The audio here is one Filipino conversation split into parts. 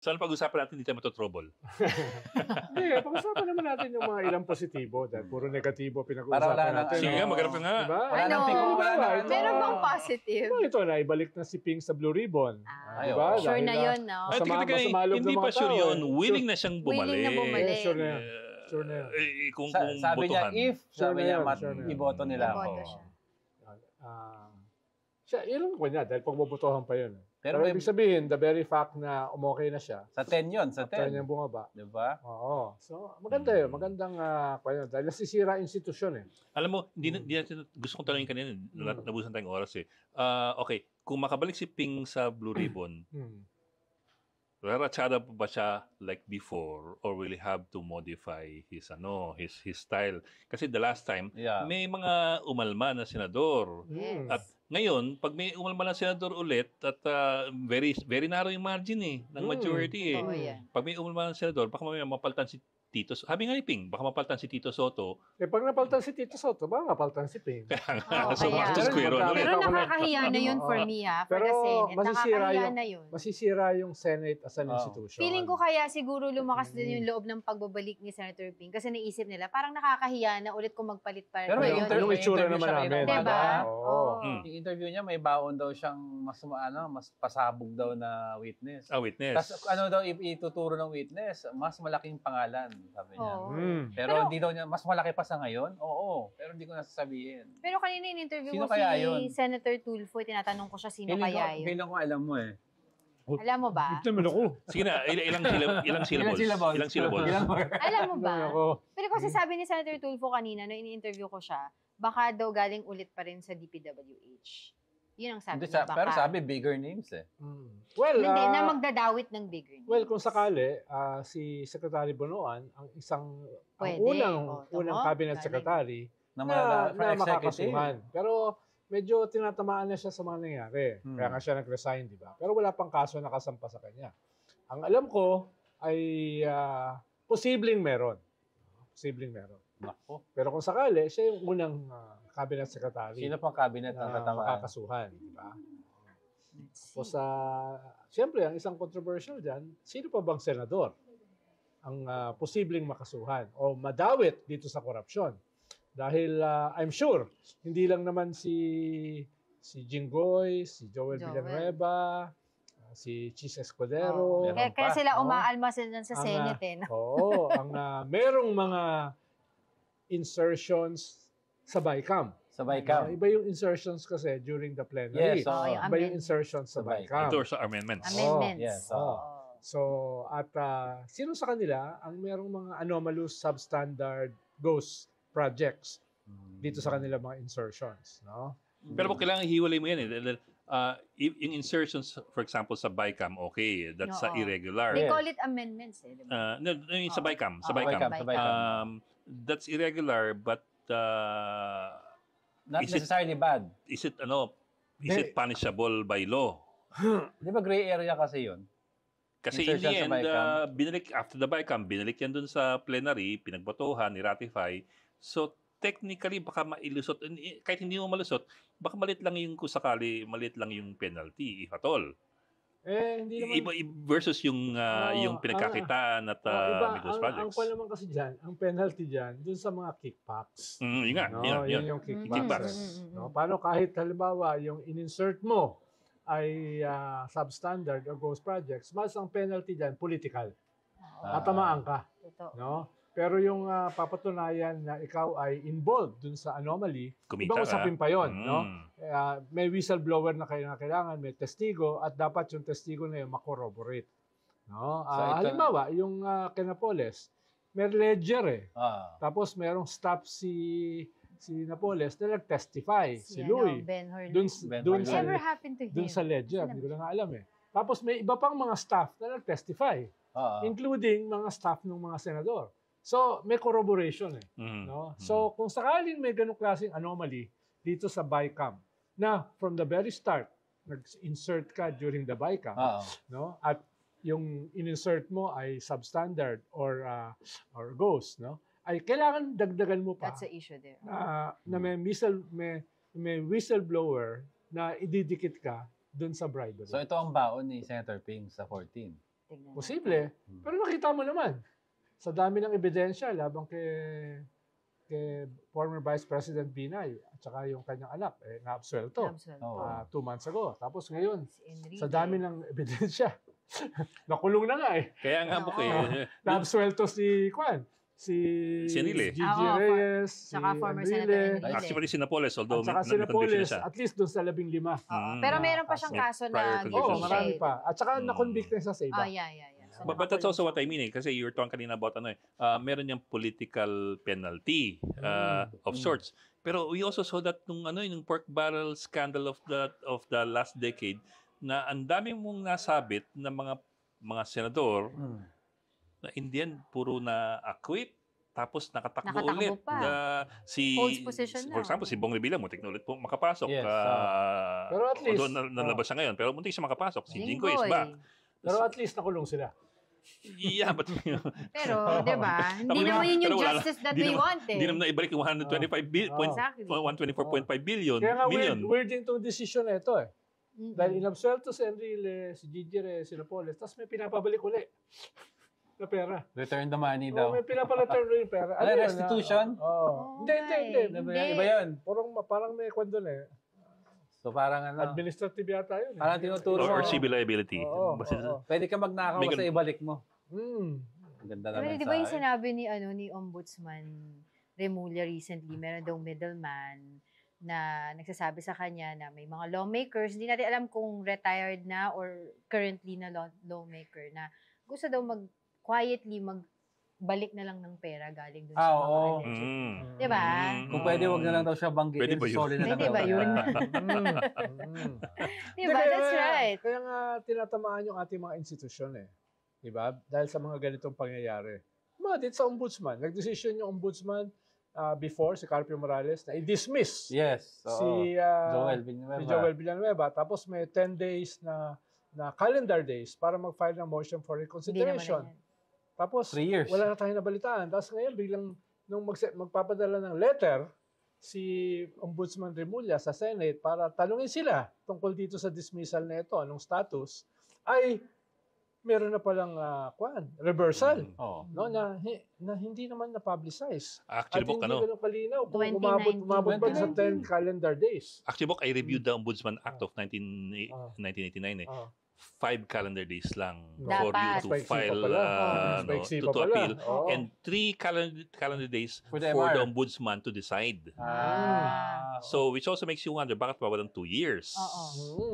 So, ano pag-usapan natin, hindi tayo matotrouble? Hindi, pag-usapan naman natin yung mga ilang positibo dahil puro negatibo Para wala pinag-uusapan nang natin. Sige nga, maghanap ka nga. Diba? Wala nang tigo, wala nang ano. Meron bang positive? Diba, ito, naibalik na si Pink sa Blue Ribbon. Ay, Diba? Sure Dahil na yun, no? Ay, masama loob hindi ng pa mga sure tao, yun. eh. Willing na siyang bumalik. Willing na bumalik. Sure na yan. Sure na yan. Kung Sabi niya, botohan. if, Sure sabi na niya, yan, sure na yan. iboto nila ako. Iboto siya. Siya, yun ko niya, dahil pagbobotohan pa yun. Pero Pero may- ibig sabihin, the very fact na umokay na siya, Sa 10 yun, sa kaya 10. niya bumaba. Diba? Oo. So, maganda yun. Magandang kaya dahil nasisira institusyon eh. Alam mo, hindi natin, gusto kong tanongin kanina, nabusan tayong oras eh. Okay, kung makabalik si Ping sa Blue Ribbon, raratsada pa ba siya like before or will he have to modify his style? Kasi the last time, Yeah. may mga umalma na senador. Yes. At ngayon, pag may umalma na senador ulit at very very narrow yung margin ng majority Oo, yan. Pag may umalma na senador, baka mamaya mapalitan si Tito. Sabi nga ni Ping, baka mapalitan si Tito Soto. Eh, pag napaltan si Tito Soto, baka napaltan si Ping. Oo, So, kaya. back to square one ulit. Pero nakakahiya na yun for me, ha? For Pero the Senate. masisira Nakakahiya yung- na yun. Masisira yung Senate as an institution. Feeling ko kaya siguro lumakas din yung loob ng pagbabalik ni Senator Ping kasi naisip nila, parang nakakahiya na ulit kung magpalit pa Pero may ngayon. interview- yung itsura interview naman siya namin. kayo, Diba? Oo. Oo. Yung interview niya, may baon daw siyang mas pasabog daw na witness. Witness. Tapos ano daw ituturo ng witness, mas malaking pangalan, sabi niya. Oo. Pero hindi daw niya, mas malaki pa sa ngayon? Oo, pero hindi ko nasasabihin. Pero kanina in-interview Sino ko kaya si yun? Senator Tulfo, tinatanong ko siya sino kaya yun. Feeling ko alam mo eh. Alam mo ba? Ito naman ako. Sige na, ilang syllables? Ilang syllables? Alam mo ba? Ako. Pero kasi sabi ni Senator Tulfo kanina, nung ini-interview ko siya, baka daw galing ulit pa rin sa DPWH. Yun ang sabi Hindi, niya. Baka. pero sabi bigger names eh. Well, Hindi, na magdadawit ng bigger news. well, kung sakali, si Secretary Bonoan, ang Pwede. unang cabinet Galing. secretary Na na makakasuhan. Pero medyo tinatamaan na siya sa mga nangyari. Kaya nga siya nag-resign, di ba? Pero wala pang kaso nakasampa sa kanya. Ang alam ko ay posibleng meron. Posibleng meron. Nako. Pero kung sakali, siya yung unang cabinet secretary Sino pang cabinet ang na tatamaan? makakasuhan, di ba? Tapos, siyempre, ang isang controversial dyan, sino pa bang senador ang posibleng makasuhan o madawit dito sa korupsyon? Dahil I'm sure, hindi lang naman si Jinggoy, si Joel Villanueva, si Chis Escudero. Meron Kaya pa. sila umaalma sila sa Senate eh. No? Oo, ang merong mga insertions sa BICAM. Sabay ka. Iba yung insertions kasi during the plenary. Yes, oo. Yung Iba yung insertions sa Sa BICAM. Ito sa amendments. Amendments. Yes, Oo. So, at sino sa kanila ang merong mga anomalous, substandard, ghost projects dito sa kanila mga insertions, no? Pero kung kailangan hiwalay mo yan eh. Dahil, yung insertions, for example, sa BICAM, okay, that's Oo. irregular. They call it amendments eh. Diba? No, yung sa BICAM. Sa BICAM, BICAM. sa BICAM. That's irregular, but Not Is it- necessarily bad. is it punishable by law? Di ba gray area kasi yun? Kasi in the Insertion sa end, BICAM. binalik, after the BICAM, binalik yan dun sa plenary, pinagbotohan, ni-ratify. So, technically, baka mailusot, kahit hindi mo malusot, baka malit lang yung kung sakali, malit lang yung penalty, if at all. Hindi naman. Versus yung pinagkakitaan at Iba, Migos ang projects. kwan naman kasi dyan, ang penalty dyan, dun sa mga kickbacks. Yun nga, No, yun. yun yung kickbacks. Kickbacks. No, paano kahit halimbawa yung in-insert mo ay substandard or ghost projects, mas ang penalty dyan, political. Tatamaan ka. Totoo. No? Pero yung papatunayan na ikaw ay involved dun sa anomaly, Kumita ibang ka. usapin pa yun. No? May whistleblower na kailangan, may testigo, at dapat yung testigo na yun makorroborate. No? So, ito- Halimbawa, yung Kinapoles, may ledger eh. Tapos merong staff si Napoles na nag-testify, si Louis. Ben Horley. Dun Ben sa, Whatever happened to him? dun sa ledger, hindi ko na nga alam eh. Tapos may iba pang mga staff na nag-testify, including mga staff ng mga senador. So, may corroboration eh. No? So, kung sakaling may ganong klaseng anomaly dito sa BICAM, na from the very start, nag-insert ka during the BICAM, no? At yung in-insert mo ay substandard or ghost, no? Ay kailangan dagdagan mo pa That's the issue there. na may whistleblower na ididikit ka dun sa bribery. So ito ang baon ni Senator Ping sa 14. Tingnan Posible. Pero nakita mo naman, sa dami ng ebidensya laban kay former Vice President Binay at saka yung kanyang anak, naabsuelto Oo. 2 months ago. Tapos ngayon, Si Enrique. sa dami ng ebidensya, nakulong na nga Kaya nga, Bok, eh. naabsuelto si Enrile. Gigi Oo, Reyes, si Saka former Senator Enrile, Enrile. Actually, si Napoles, although at saka si na-conviction Napoles, siya. at least doon sa 15. Oo. Pero meron pa siyang kaso. kaso Prior na conviction. Oo, marami shade. pa. At saka na-convict na siya sa iba. Yeah. So, But that's nakakulong also what siya. I mean, kasi you were talking kanina about meron niyang political penalty of sorts. Pero we also saw that yung pork barrel scandal of the last decade, na ang dami mong nasabit na mga senador na in the end puro na acquit, tapos nakatakbo Nakatakbo ulit. pa. Holds position For na. example, si Bong Revilla, muntik na ulit po makapasok. Yes, Pero at least, although nalabas siya ngayon, pero muntik siya makapasok. Si Jinggoy is Jinggoy. back. Pero at least nakulong sila. Yeah, but Pero, di ba? Hindi naman yun yung justice that we want Hindi naman naibalik yung 124.5 billion. Kaya nga million. weird din itong decision na ito eh. Mm-mm. Dahil inabsuelto si Enrile, si Gigi Reyes, si Napoles, tapos may pinapabalik uli na pera. Return the money Oo, daw. may pinapalitan uli yung pera. Ano, yun, restitution? Oo. Hindi. Iba yun. Parang may kwento na eh. So parang Administrative yata yun. Parang tinuturo Or mo. civil liability. Oo. Pwede ka magnakaw May sa ibalik mo. Mm. Ang ganda Pero naman di ba yung sinabi ni Ombudsman Remulla recently, meron daw middleman na nagsasabi sa kanya na may mga lawmakers, hindi natin alam kung retired na or currently na lawmaker na gusto daw quietly magbalik na lang ng pera galing dun sa mga oo. alleged. Diba? Kung pwede, wag na lang daw siya banggitin. Pwede ba yun? Sorry na lang Pwede daw ba tayo. yun? Diba? That's right. Kaya nga tinatamaan yung ating mga institusyon eh. Diba? Dahil sa mga ganitong pangyayari. Mga din sa ombudsman. Nagdesisyon yung ombudsman before, si Carpio Morales, na i-dismiss Yes. si Joel Villanueva. si Joel Villanueva. Tapos may 10 days na calendar days para mag-file ng motion for Hindi naman reconsideration. na yan. Tapos 3 years. wala na tayong nabalitaan. Tapos ngayon biglang nung magpapadala ng letter si Ombudsman Remulla sa Senate para tanungin sila tungkol dito sa dismissal na ito, anong status, ay meron na palang reversal. Oo. No, na hindi naman na-publicize. Actually, At Bok, hindi ganun kalinaw kung 2019. umabot pa sa 10 calendar days. Actually, Bok, I reviewed the Ombudsman Act of 1989 eh. 5 calendar days lang for you Dapat. to Spaiksi pa file, pala. to Spaiksi pa pala. appeal. Oo. And 3 calendar days For for the the MR. Ombudsman to decide. So, So, which also makes you wonder, bakit pa walang 2 years? Oo.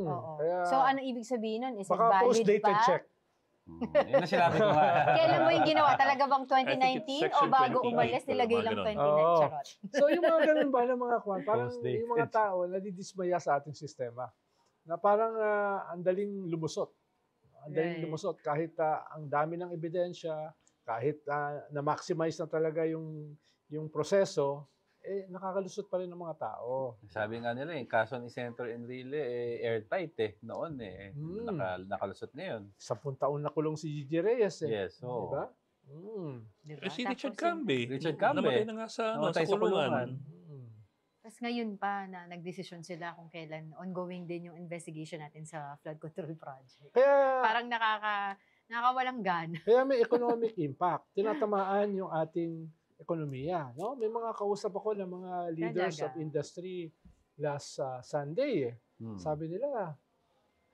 Oo. Kaya, So, ano ibig sabihin nun? Is it baka valid post-dated pa? check. yun na sinabi ko nga. Kailan mo yung ginawa? Talaga bang I think it's 2019? O section bago 28 umalis, or nilagay mga lang ganun. 2019? Oo. Charot. So yung mga ganun ba ng mga kwan, parang Post-dated. yung mga tao nadidismaya sa ating sistema. Na parang ang daling lumusot. Ang daling Right. lumusot kahit ang dami ng ebidensya, kahit na-maximize na talaga yung proseso, nakakalusot pa rin ng mga tao. Sabi nga nila, yung kaso ni Senator Enrile, airtight noon nakalusot ngayon. 10 taon na kulong si Gigi Reyes Yes, so. Diba? Diba? Si Tapos Richard yung- Cambe. Richard Cambe. Namatay na nga sa Namatay sa kulungan. kulungan. Tapos ngayon pa na nagdesisyon sila kung kailan ongoing din yung investigation natin sa flood control project. Kaya, Parang nakakawalang gana. kaya may economic impact. Tinatamaan yung ating ekonomiya. No? May mga kausap ako ng mga leaders Talaga. of industry last Sunday. Sabi nila,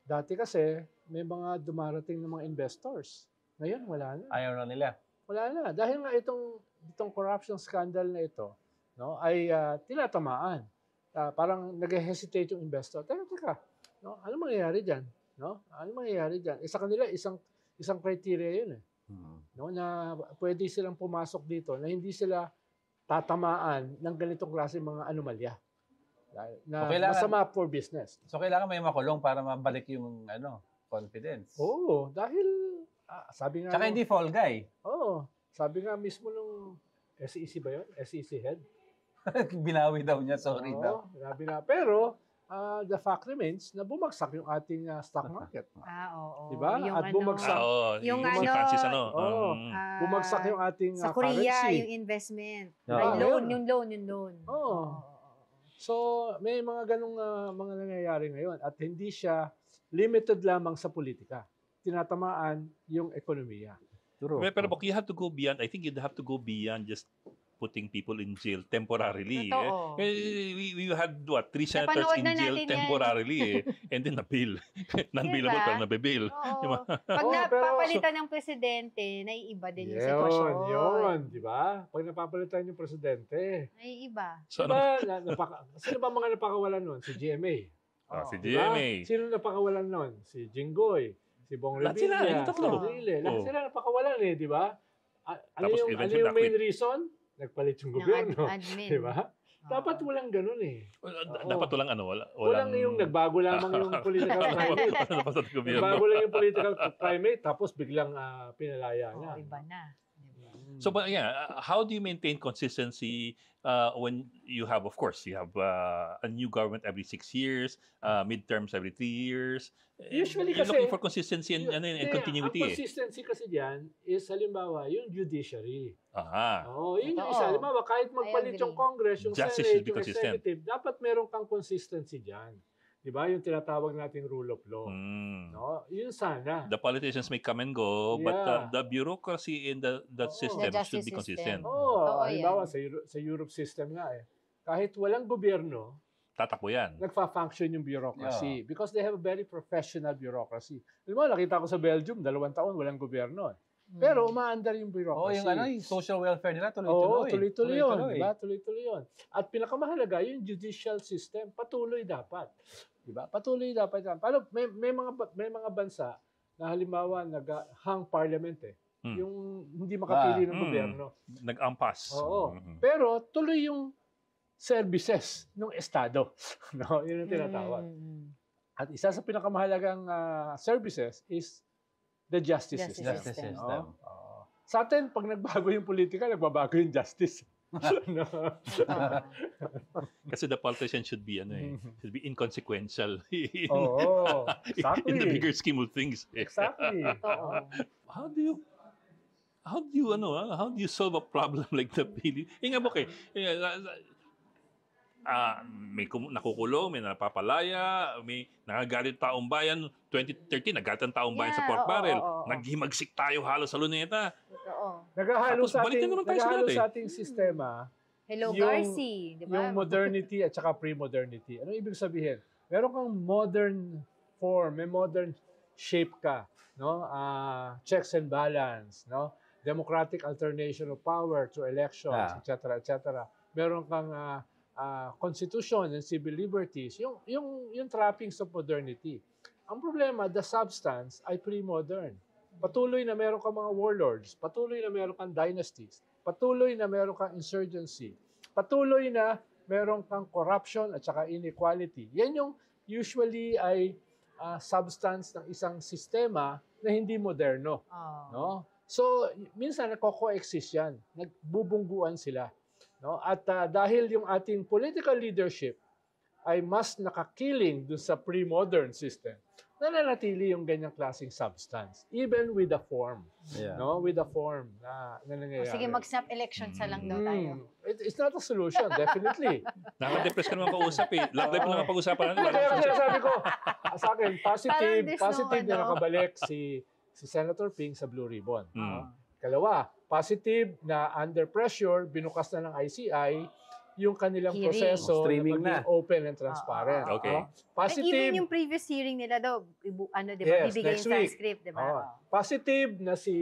dati kasi may mga dumarating ng mga investors. Ngayon, wala na. Ayaw na nila. Wala na. Dahil nga itong corruption scandal na ito, no, ay tinatamaan. Parang nag-hesitate yung investor. Teka. No? Ano mangyayari dyan? No? Ano mangyayari dyan? Sa kanila, isang criteria yun eh. No, na pwede silang pumasok dito na hindi sila tatamaan ng ganitong klase mga anomalya na So, kailangan- masama for business. So, kailangan may makulong para mabalik yung confidence. Oo, dahil sabi nga Tsaka hindi fall guy. sabi nga mismo nung SEC ba yun? SEC head? Binawi daw niya, sorry daw. Sabi na. Pero the fact remains na bumagsak yung ating stock market. Oo. Diba? Yung At bumagsak. Yung Yung si Francis, Oo. um, Bumagsak yung ating sa Korea, currency. yung investment. Oo. Ay, loan, Ayun. yung loan. Oo. So, may mga ganong mga nangyayari ngayon at hindi siya limited lamang sa politika. tinatamaan yung ekonomiya. True. Pero you have to go beyond, I think you'd have to go beyond just putting people in jail temporarily. Totoo. We had, 3 senators Napanood in na jail natin yan. temporarily and then na-bail. Non-bailable pero nabe-bail. Oo. Pag Oo, napapalitan ng presidente, naiiba din yung sitwasyon. Yun, di ba? Pag napapalitan yung presidente. Naiiba. So, Diba, sino ba mga napakawalan nun? Si GMA. si Diba? GMA. Sino napakawalan nun? Si Jinggoy, si Bong Lahat sila, Revilla, yung tatlo. si Enrile. Lahat sila napakawalan di ba? Ano Tapos yung eventually main na-quit. reason? Nagpalit yung Ng gobyerno. admin. Di ba? Dapat walang ganun eh. Dapat walang Walang yung nagbago lamang yung political climate. Nagbago lang yung political climate tapos biglang pinalaya na. Iba na. So, but how do you maintain consistency when you have, of course, you have a new government every 6 years, midterms every 3 years. Usually You're kasi, looking for consistency and continuity. Ang consistency kasi diyan is halimbawa yung judiciary. Aha. Yun yung Totoo. isa. Halimbawa, kahit magpalit I yung agree. Congress, yung Justice Senate, should be yung consistent. Executive, dapat meron kang consistency diyan. Di ba? Yung tinatawag nating rule of law. No? Yun sana. The politicians may come and go, but Yeah. the bureaucracy in that system The should be justice consistent. system. Oo, Totoo halimbawa yan. sa Europe system nga kahit walang gobyerno, Tatakbo yan. nagfa-function yung bureaucracy because they have a very professional bureaucracy. Halimbawa, nakita ko sa Belgium, 2 taon walang gobyerno. Pero umaandar yung bureaucracy. yung social welfare nila tuloy-tuloy. Tuloy-tuloy yun. Diba? Tuloy-tuloy yun. At pinakamahalaga, yung judicial system, patuloy dapat. Diba? Patuloy dapat yan. Paano, may mga bansa na halimbawa nag-hang parliament yung hindi makapili ng gobyerno. Nag-ampas. Oo. Pero tuloy yung services ng Estado. No? Yun ang tinatawag. At isa sa pinakamahalagang services is the justice system. Justice system. Sa atin, pag nagbago yung politika, nagbabago yung justice. No? Kasi the politician should be should be inconsequential Oo. Exactly. in the bigger scheme of things. Exactly. Totoo. How do you solve a problem like the Philippines? Nga okay. May nakukulong, may napapalaya, may nagagalit taong bayan. 2013, nagagalit ang taong bayan sa pork barrel. Naghimagsik tayo halos sa luneta. Totoo. Naghahalo Tapos sa balik na ating, naman tayo sa naghahalo dati. sa ating sistema Hello, Yung- Garci. Di ba? yung modernity at saka pre-modernity. Ano ibig sabihin? Meron kang modern form, may modern shape ka, no? Checks and balance, no? Democratic alternation of power to elections, etc., etc. Meron kang constitution and civil liberties, yung trappings of modernity. Ang problema, the substance ay pre-modern. Patuloy na meron kang mga warlords, patuloy na meron kang dynasties, patuloy na meron kang insurgency, patuloy na meron kang corruption at saka inequality. Yan yung usually ay substance ng isang sistema na hindi moderno. No? So, minsan nagko-coexist yan. Nagbubungguan sila. No? At dahil yung ating political leadership ay mas nakakiling dun sa pre-modern system, nananatili yung ganyang klaseng substance. Even with the form. Yeah. No? With the form na nangyayari. Sige, mag-snap election sa lang daw tayo. It's not a solution, definitely. Nakaka-depress ka naman kausap eh. Love life lang ang pag-usapan natin. Kaya sinasabi ko, sa akin, Parang there's positive no na ano. nakabalik si Senator Ping sa Blue Ribbon. Mm. Kalawa, positive na under pressure, binukas na ng ICI yung kanilang Hearing. proseso Streaming na maging open and transparent. Okay. No? Like Positive, even yung previous hearing nila daw, di ba? Yes, Bibigay next yung week. transcript, di ba? Oh, positive na si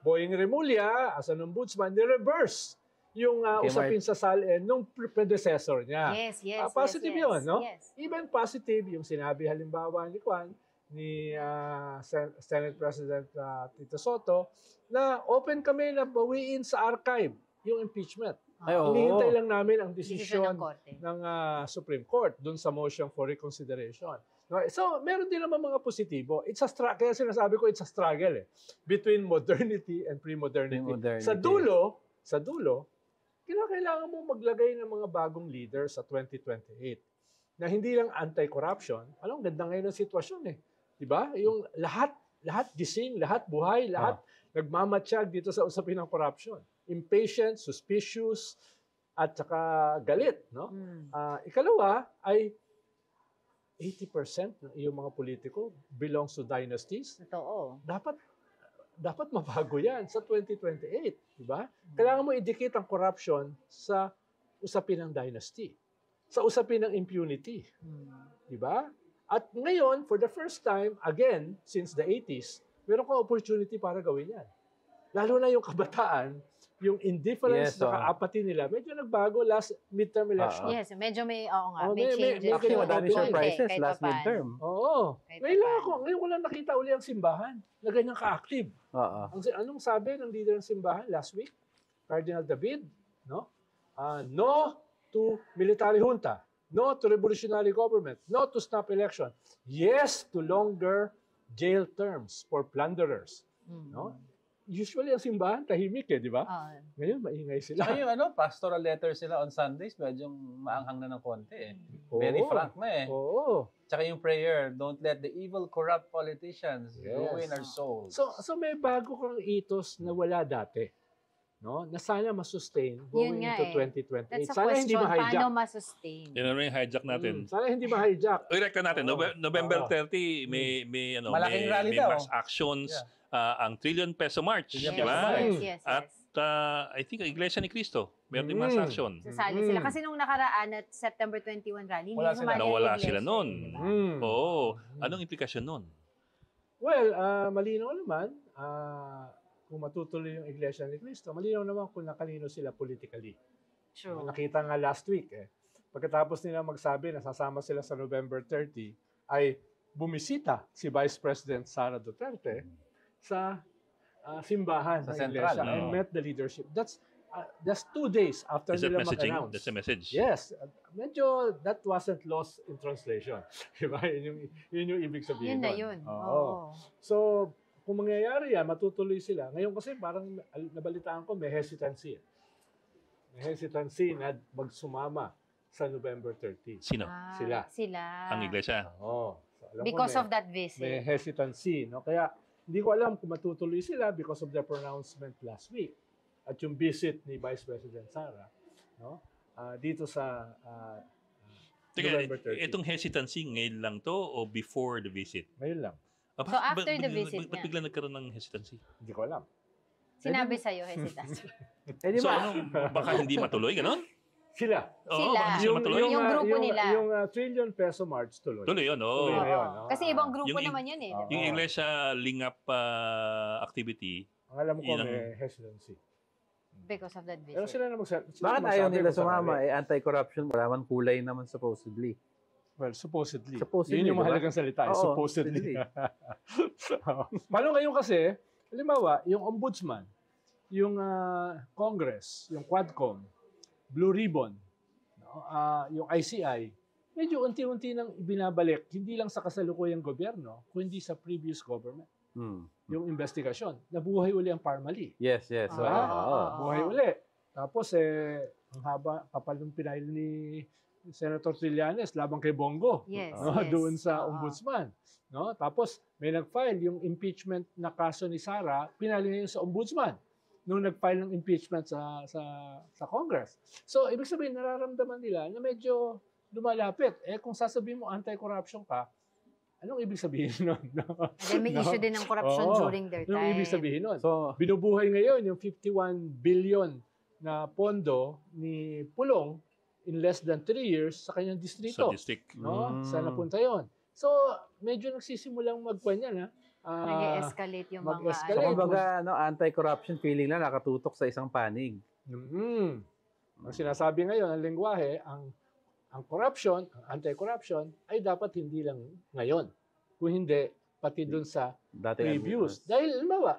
Boying Remulla as an ombudsman, ni-reverse yung usapin sa SALN nung predecessor niya. Yes, yes, Positive yes, yun, no? Yes. Even positive, yung sinabi halimbawa ni Senate President Tito Soto, na open kami na bawiin sa archive yung impeachment. Hinihintay lang namin ang Desisyon desisyon ng korte. ng Supreme Court dun sa motion for reconsideration. No? So, meron din naman mga positibo. Kaya sinasabi ko, it's a struggle between modernity and pre-modernity. Pre-modernity. Sa dulo, kailangan mo maglagay ng mga bagong leader sa 2028 na hindi lang anti-corruption. Alam, ganda ngayon ang sitwasyon Diba? Yung lahat gising, lahat buhay, lahat nagmamatsyag dito sa usapin ng corruption. Impatient, suspicious, at saka galit. No? Ikalawa ay 80% ng iyong mga politiko belongs to dynasties. Totoo. Dapat mabago yan sa 2028, di ba? Kailangan mo idikit ang corruption sa usapin ng dynasty, sa usapin ng impunity, di ba? At ngayon, for the first time, again, since the 80s, meron kang opportunity para gawin yan. Lalo na yung kabataan, yung indifference na kaapati nila, medyo nagbago last midterm election. Yes, medyo may, oo nga, Oh, may changes. Actually, madami Konti, surprises kahit last papaano. midterm. Oo. Kahit Ngayon ko lang nakita uli ang simbahan na ganyan ka-active. Oo. Anong sabi ng leader ng simbahan last week? Cardinal David, no? No to military junta. No to revolutionary government. No to snap election. Yes to longer jail terms for plunderers. No? Usually ang simbahan tahimik di ba? Ngayon maingay sila. Saka yung pastoral letter sila on Sundays, medyo maanghang na ng konti Very frank na Oo. Tsaka yung prayer, don't let the evil corrupt politicians ruin our souls. So may bago kang ethos na wala dati. No? Na sana masustain going into 2028. That's a Sana question, hindi ma-hijack. paano masustain? Yan ano yung hijack natin. Sana hindi ma-hijack. Direkta natin, November 30, may Malaking rally may daw. mass actions, ang Trillion Peso March, Trillion di ba? Yes. At I think ang Iglesia ni Cristo, meron din mass action. Sasali sila. Kasi nung nakaraan at September 21 rally, hindi sumali ang Nawala iglesia, sila nun. diba? Oo. Anong implikasyon nun? Well, malinaw naman, kung matutuloy yung Iglesia ni Cristo, malinaw naman kung nakanino sila politically. True. Nakita nga last week pagkatapos nila magsabi na sasama sila sa November 30, ay bumisita si Vice President Sara Duterte sa simbahan Sa ng Central, Iglesia and met the leadership. That's 2 days after Is that nila messaging? mag-announce. That's a message. Yes. Medyo that wasn't lost in translation. Diba? Yun yung ibig sabihin. Yun na nun. yun. Oo. Oo. So, kung mangyayari yan, matutuloy sila. Ngayon kasi parang nabalitaan ko may hesitancy. May hesitancy na magsumama sa November 30. Sino? Sila. Ang Iglesia. Oo. So, alam Because ko, of that visit. may hesitancy. No? Kaya hindi ko alam kung matutuloy sila because of their pronouncement last week at yung visit ni Vice President Sara dito sa November 30. Itong hesitancy ngayon lang to o before the visit? Ngayon lang. So, after the visit Ba't niya? bigla nagkaroon ng hesitancy? Hindi ko alam. Sinabi sa'yo, hesitancy. So, baka hindi matuloy, gano'n? Sila. Oo, baka hindi sila matuloy. Yung grupo nila. Yung Trillion Peso March tuloy. Tuloy yun, oo. Tuloy na yun, Oo. Kasi ibang grupo Yung- naman yun diba? Yung Iglesia Lingap activity, Ang alam ko Yun ang- may hesitancy. Because of that visit. Pero sila na Bakit ayaw nila sumama? Anti-corruption, wala man kulay naman supposedly. Well, supposedly. Supposedly, Yun yung diba? mahalagang salita. Oo, supposedly. Paano ngayon kasi, halimbawa, yung ombudsman, yung Congress, yung Quadcom, Blue Ribbon, yung ICI, medyo unti-unti nang binabalik, hindi lang sa kasalukuyang gobyerno, kundi sa previous government. Yung investigasyon. Nabuhay uli ang Parmali. Yes. Buhay uli. Tapos, ang kapal ng pinail ni Senator Trillanes laban kay Bongo. Yes, Doon sa Oo. ombudsman. No? Tapos, may nag-file yung impeachment na kaso ni Sara, pinali ngayon sa ombudsman nung nag-file ng impeachment sa Congress. So, ibig sabihin, nararamdaman nila na medyo lumalapit. Kung sasabihin mo anti-corruption ka, anong ibig sabihin nun? Then may issue din ng corruption during their time. Anong ibig sabihin nun? So, Binubuhay ngayon yung 51 billion na pondo ni Pulong in less than 3 years sa kanyang distrito. sa district. No? Saan napunta yon? So, medyo nagsisimulang magpanyan. Nag-escalate yung mga... mag-escalate. so kumbaga, anti-corruption feeling na nakatutok sa isang panig. Ang sinasabi ngayon, ang lengguwahe, ang corruption, ang anti-corruption, ay dapat hindi lang ngayon. Kung hindi, pati dun sa previous. Dahil, halimbawa,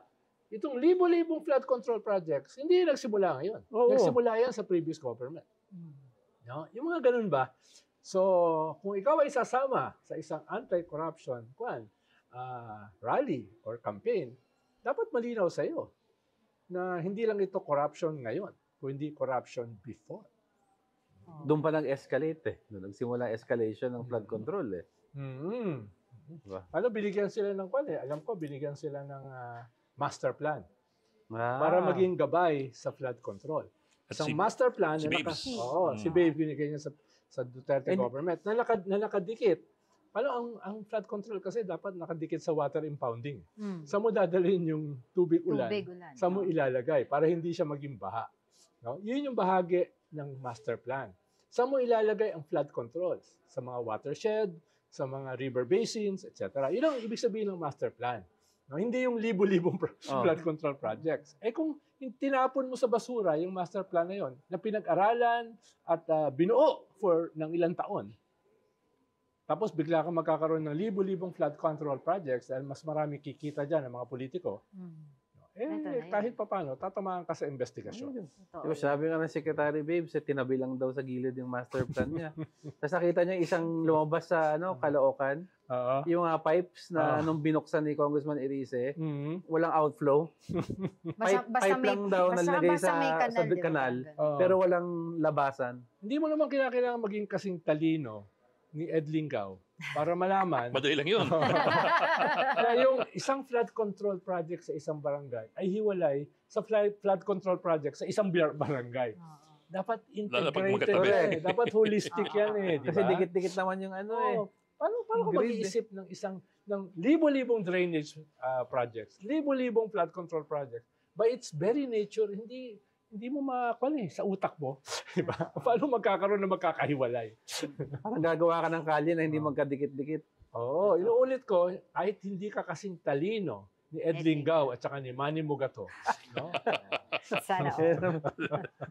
itong libo-libong flood control projects, hindi nagsimula ngayon. Oo. Nagsimula yan sa previous government. No? Yung mga ganun ba? So, kung ikaw ay sasama sa isang anti-corruption rally or campaign, dapat malinaw sa iyo na hindi lang ito corruption ngayon, kundi corruption before. Doon pa nag-escalate Doon nagsimula escalation ng flood control Diba? Ano, binigyan sila ng alam ko, binigyan sila ng master plan Ah. para maging gabay sa flood control. At Isang si- master plan si na Babes. si Babe binigay niya sa Duterte And- government na nakadikit Paano ang flood control kasi dapat nakadikit sa water impounding. Mm. Saan mo dadalhin yung tubig ulan? Tubig ulan. Saan mo ilalagay para hindi siya maging baha? No? Yun yung bahagi ng master plan. Saan mo ilalagay ang flood controls? Sa mga watershed, sa mga river basins, etc. Yun ang ibig sabihin ng master plan. No? Hindi yung libo-libong flood control projects. Kung tinapon mo sa basura yung master plan na yon na pinag-aralan at binuo ng ilang taon, tapos bigla kang magkakaroon ng libo-libong flood control projects dahil mas marami kikita dyan ng mga politiko, kahit papano, tatamaan ka sa investigasyon. Diba, sabi nga ng Secretary Babes, tinabi lang daw sa gilid yung master plan niya. Tapos nakita niya isang lumabas sa Caloocan, yung pipes na nung binuksan ni Congressman Erice, walang outflow. Pipe lang daw nalagay sa kanal, pero walang labasan. Hindi mo naman kailangan maging kasing talino ni Ed Lingao para malaman madali lang yun. na yung isang flood control project sa isang barangay ay hiwalay sa flood control project sa isang barangay. Dapat integrated. Dapat holistic yan diba? Kasi dikit-dikit naman yung Paano ka mag-iisip ng libo-libong drainage projects, libo-libong flood control projects? By its very nature, hindi mo sa utak mo, diba? Paano magkakaroon na magkakahiwalay? Parang gagawa ka ng kalye na hindi magkadikit-dikit. Inuulit ko, kahit hindi ka kasing talino ni Ed Lingao at saka ni Manny Mugato. No? Sana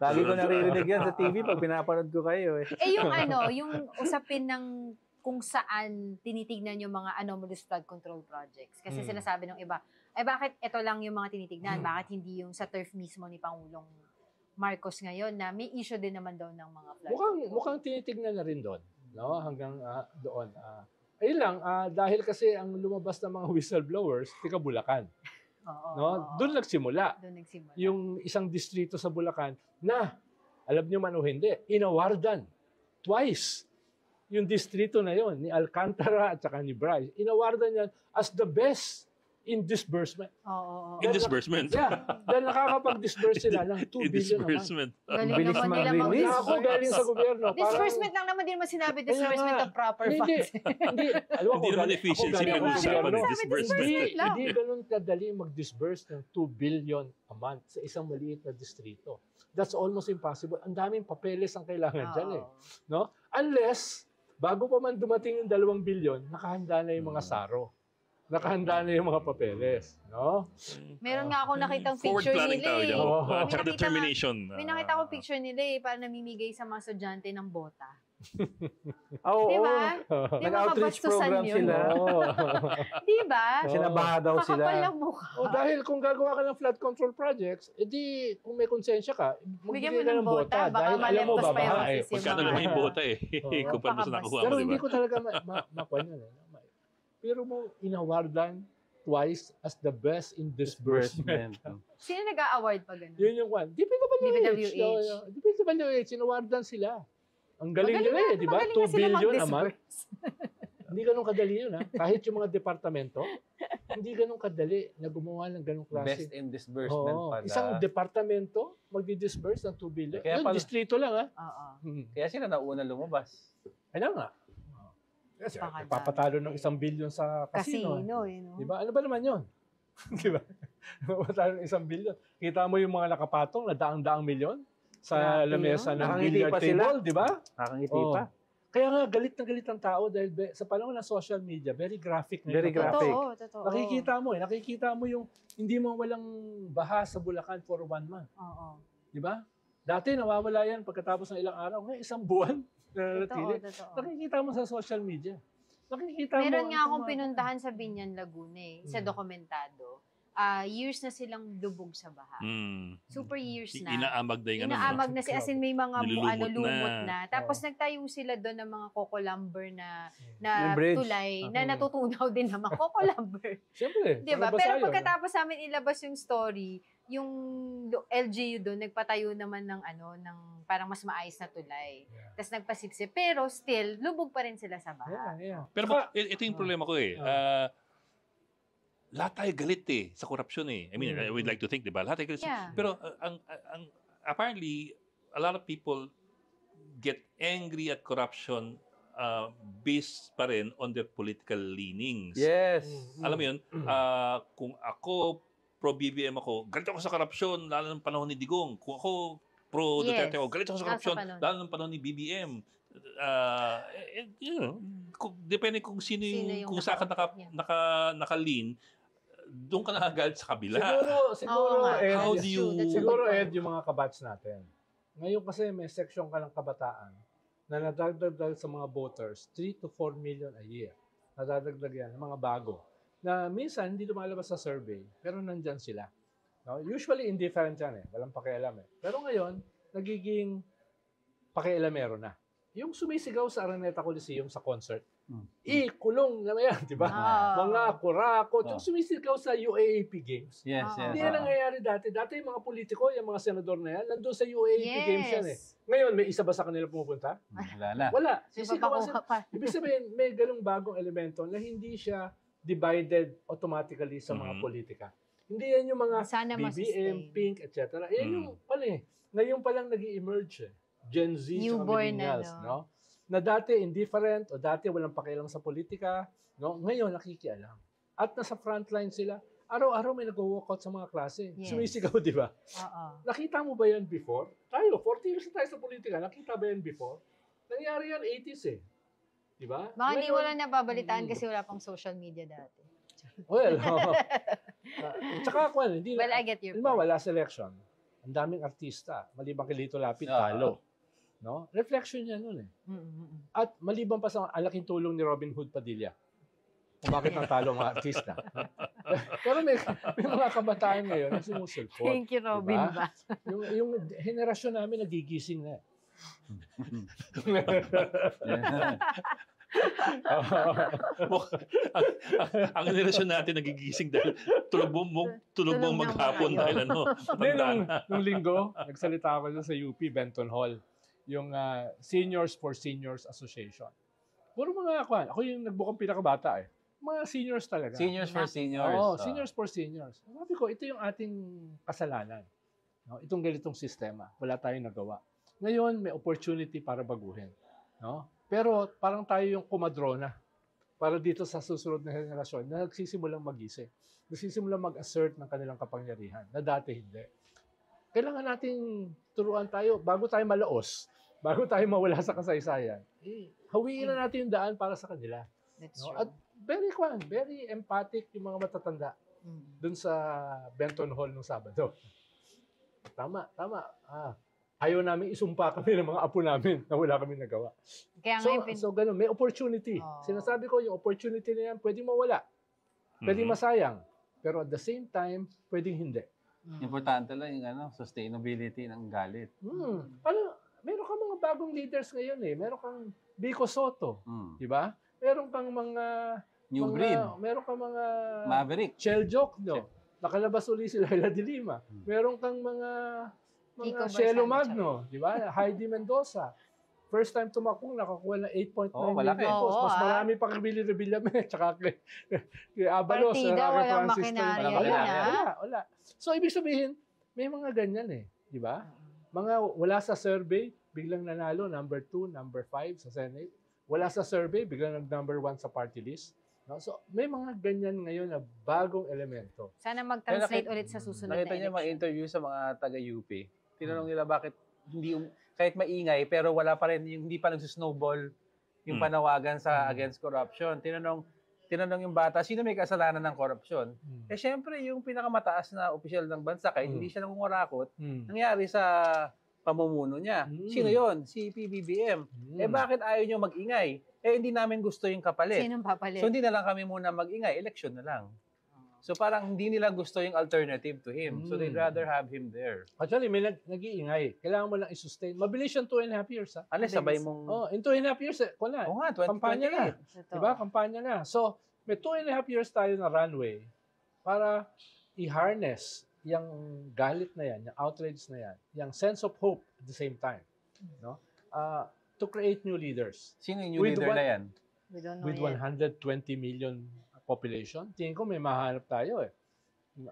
Lagi ko naririnig yan sa TV pag pinapanood ko kayo. Yung usapin ng kung saan tinitignan yung mga anomalous flood control projects. Kasi sinasabi ng iba, bakit ito lang yung mga tinitignan? Bakit hindi yung sa turf mismo ni Pangulong Marcos ngayon na may issue din naman daw ng mga flood control? Mukhang tinitignan na rin doon. No? Hanggang doon. Ayun lang, dahil kasi ang lumabas ng mga whistleblowers, tika Bulacan. Doon nagsimula. Yung isang distrito sa Bulacan na, alam nyo man o hindi, inawardan twice yung distrito na yon ni Alcantara at saka ni Bryce. Inawardan yan as the best in disbursement. In disbursement? Dahil nakakapag-disburse sila ng 2 billion naman. Bilis mag-release. Ako galing sa gobyerno. Disbursement lang naman din sinabi, disbursement of proper funds. Hindi naman efficiency pinag-usapan ng disbursement. Hindi ganun kadali mag-disburse ng 2 billion a month sa isang maliit na distrito. That's almost impossible. Ang daming papeles ang kailangan dyan No? Unless, bago pa man dumating yung 2 billion, nakahanda na yung mga saro. Nakahanda na yung mga papeles, no? Meron nga ako nakitang picture nila Tsaka determination. May nakita ko picture nila para namimigay sa mga estudyante ng bota. Diba? Nag-outreach program sila. Diba? Sinabaha daw sila. Kakapal lang mukha. Dahil kung gagawa ka ng flood control projects, edi kung may konsensya ka, magbigay ka ng bota. Dahil alam mo, babaha Magkano naman yung bota Kung paano sa nakuha mo, pero diba? hindi ko talaga makuha yan. Pero mo inawardan twice as the best in disbursement. Sino nag-a-award pa ganun? Yun yung one. DPWH. DPWH, inawardan sila. Ang galing nila di ba? 2 billion a month. Hindi ganun kadali yun, Kahit yung mga departamento, hindi ganun kadali na gumawa ng ganung klase. Best in disbursement pala. Isang departamento magdi-disburse ng 2 billion. Yun, distrito lang, Kaya sila nauna lumabas. Kaya nga. Kasi papatalo ng 1 billion sa casino. Di ba? Ano ba naman yun? Di ba? Papatalo ng 1 billion. Kita mo yung mga nakapatong na daang-daang milyon sa lamesa ng billiard table, di ba? Nakangiti pa. Kaya nga, galit na galit ang tao dahil sa panahon ng social media, very graphic na Very graphic. Totoo. Nakikita mo yung hindi mo walang baha sa Bulacan for 1 month. Di ba? Dati nawawala yan pagkatapos ng ilang araw. Ngayon, 1 buwan. Totoo. Nakikita mo sa social media. Meron nga akong pinuntahan sa Binyan, Laguna sa dokumentado. Years na silang lubog sa baha. Super years na. Inaamag na yung Inaamag na as in may mga lumot na. Tapos nagtayo sila doon ng mga coco lumber na tulay na natutunaw din naman. Coco lumber. Siyempre. Diba? Pero pagkatapos namin ilabas yung story, yung LGU doon nagpatayo naman ng parang mas maayos na tulay. Tapos nagpasipsip. Pero still, lubog pa rin sila sa baha. Pero ito yung problema ko lahat tayo galit sa korupsyon I mean, I would like to think, diba? Lahat tayo galit. Pero apparently, a lot of people get angry at corruption based pa rin on their political leanings. Yes. Alam mo yun, kung ako pro-BBM ako, galit ako sa korupsyon, lalo ng panahon ni Digong. Kung ako pro-Duterte ako, galit ako sa korupsyon, lalo ng panahon ni BBM. Depende kung sino yung kung saan ka naka-lean, doon ka nakagalit sa kabila. Siguro, Ed, yung mga kabats natin. Ngayon kasi may section ka ng kabataan na nadagdag sa mga voters, 3 to 4 million a year. Nadadagdag yan, mga bago. Na minsan, hindi lumalabas sa survey, pero nandyan sila. No? Usually, indifferent yan eh. Walang pakialam eh. Pero ngayon, nagiging pakialamero na. Yung sumisigaw sa Araneta Coliseum sa concert, kulong na yan, di ba? Mga kurakot. Yung sumisigaw sa UAAP Games. Yes. Hindi yan nangyayari dati. Dati yung mga politiko, yung mga senador na yan, nandun sa UAAP Games yan eh. Ngayon, may isa ba sa kanila pumupunta? Wala. Sisigawan sila. Ibig sabihin, may ganung bagong elemento na hindi siya divided automatically sa mga politika. Hindi yan yung mga BBM, Pink, etc. Yan yung pala eh. Ngayon pa lang nag-i-emerge eh. Gen Z at millennials, no? Na dati indifferent o dati walang pakialam sa politika, no? Ngayon nakikialam. At nasa frontline sila. Araw-araw may nag-walkout sa mga klase. Yes. Sumisigaw, di ba? Nakita mo ba yan before? Tayo, 40 years na tayo sa politika. Nakita ba yan before? Nangyari yan 80s eh. Di ba? Baka hindi wala nababalitaan kasi wala pang social media dati. Well, tsaka hindi well, I get your point. Wala selection. Ang daming artista. Maliban kay Lito Lapid, talo. No? Reflection yan nun eh. At maliban pa sa alaking tulong ni Robin Hood Padilla. Kung bakit ang talo mga artista. Pero may mga kabataan ngayon na sumusulpot. Thank you, Robin. Diba? Yung henerasyon namin nagigising na. Ang henerasyon natin nagigising dahil tulog mo maghapon dahil nung linggo, nagsalita ako sa UP, Benton Hall. Yung Seniors for Seniors Association. Puro mga ako yung nagbukang pinakabata eh. Mga seniors talaga. Seniors for Seniors. Seniors for Seniors. Sabi ko, ito yung ating kasalanan. No? Itong ganitong sistema. Wala tayong nagawa. Ngayon, may opportunity para baguhin. No? Pero parang tayo yung kumadrona para dito sa susunod na henerasyon na nagsisimulang mag-isip. Nagsisimulang mag-assert ng kanilang kapangyarihan na dati hindi. Kailangan nating turuan tayo bago tayo malaos. Bago tayo mawala sa kasaysayan, hawiin na natin yung daan para sa kanila. No? At very empathic yung mga matatanda dun sa Benton Hall nung Sabado. Tama. Ayaw namin isumpa kami ng mga apo namin na wala kami nagawa. Kaya so ganun, may opportunity. Sinasabi ko, yung opportunity na yan, pwedeng mawala. Pwedeng masayang. Pero at the same time, pwedeng hindi. Importante lang yung sustainability ng galit. Meron kang mga bagong leaders ngayon eh. Meron kang Vico Soto, di ba? Meron kang mga New breed. Meron kang mga Maverick. Chel Jokno. Nakalabas uli si Laila de Lima. Meron kang mga Shelo Magno, di ba? Heidi Mendoza. First time tumakong, nakakuha ng 8.9 million posts. Mas marami pa kay Billy Revillame, tsaka kay Abalos. Partida, walang makinarya. Wala. So, ibig sabihin, may mga ganyan eh. Di ba? Mga wala sa survey, biglang nanalo, number 2, number 5 sa Senate. Wala sa survey, biglang nag-number 1 sa party list. No? So, may mga ganyan ngayon na bagong elemento. Sana mag-translate ulit sa susunod na election. Nakita niyo mga interview sa mga taga-UP. Tinanong nila bakit hindi, kahit maingay, pero wala pa rin, hindi pa nagsusnowball yung panawagan sa against corruption. Tinanong yung bata, sino may kasalanan ng korupsyon? Syempre, yung pinakamataas na opisyal ng bansa, kahit hindi siya nangungurakot, nangyari sa pamumuno niya. Sino yon? Si PBBM. Bakit ayaw nyo mag-ingay? Hindi namin gusto yung kapalit. Sinong papalit? So, hindi na lang kami muna mag-ingay. Election na lang. So, parang hindi nila gusto yung alternative to him. So, they'd rather have him there. Actually, may nag-iingay. Kailangan mo lang i-sustain. Mabilis yung 2.5 years. Unless sabay mong... in 2.5 years, wala. Oo nga, 2028. Kampanya na. Diba? Kampanya na. So, may 2.5 years tayo na runway para i-harness yung galit na yan, yung outrage na yan, yung sense of hope at the same time. No? To create new leaders. Sino yung new leader na yan? With 120 million population, tingin ko may mahanap tayo eh.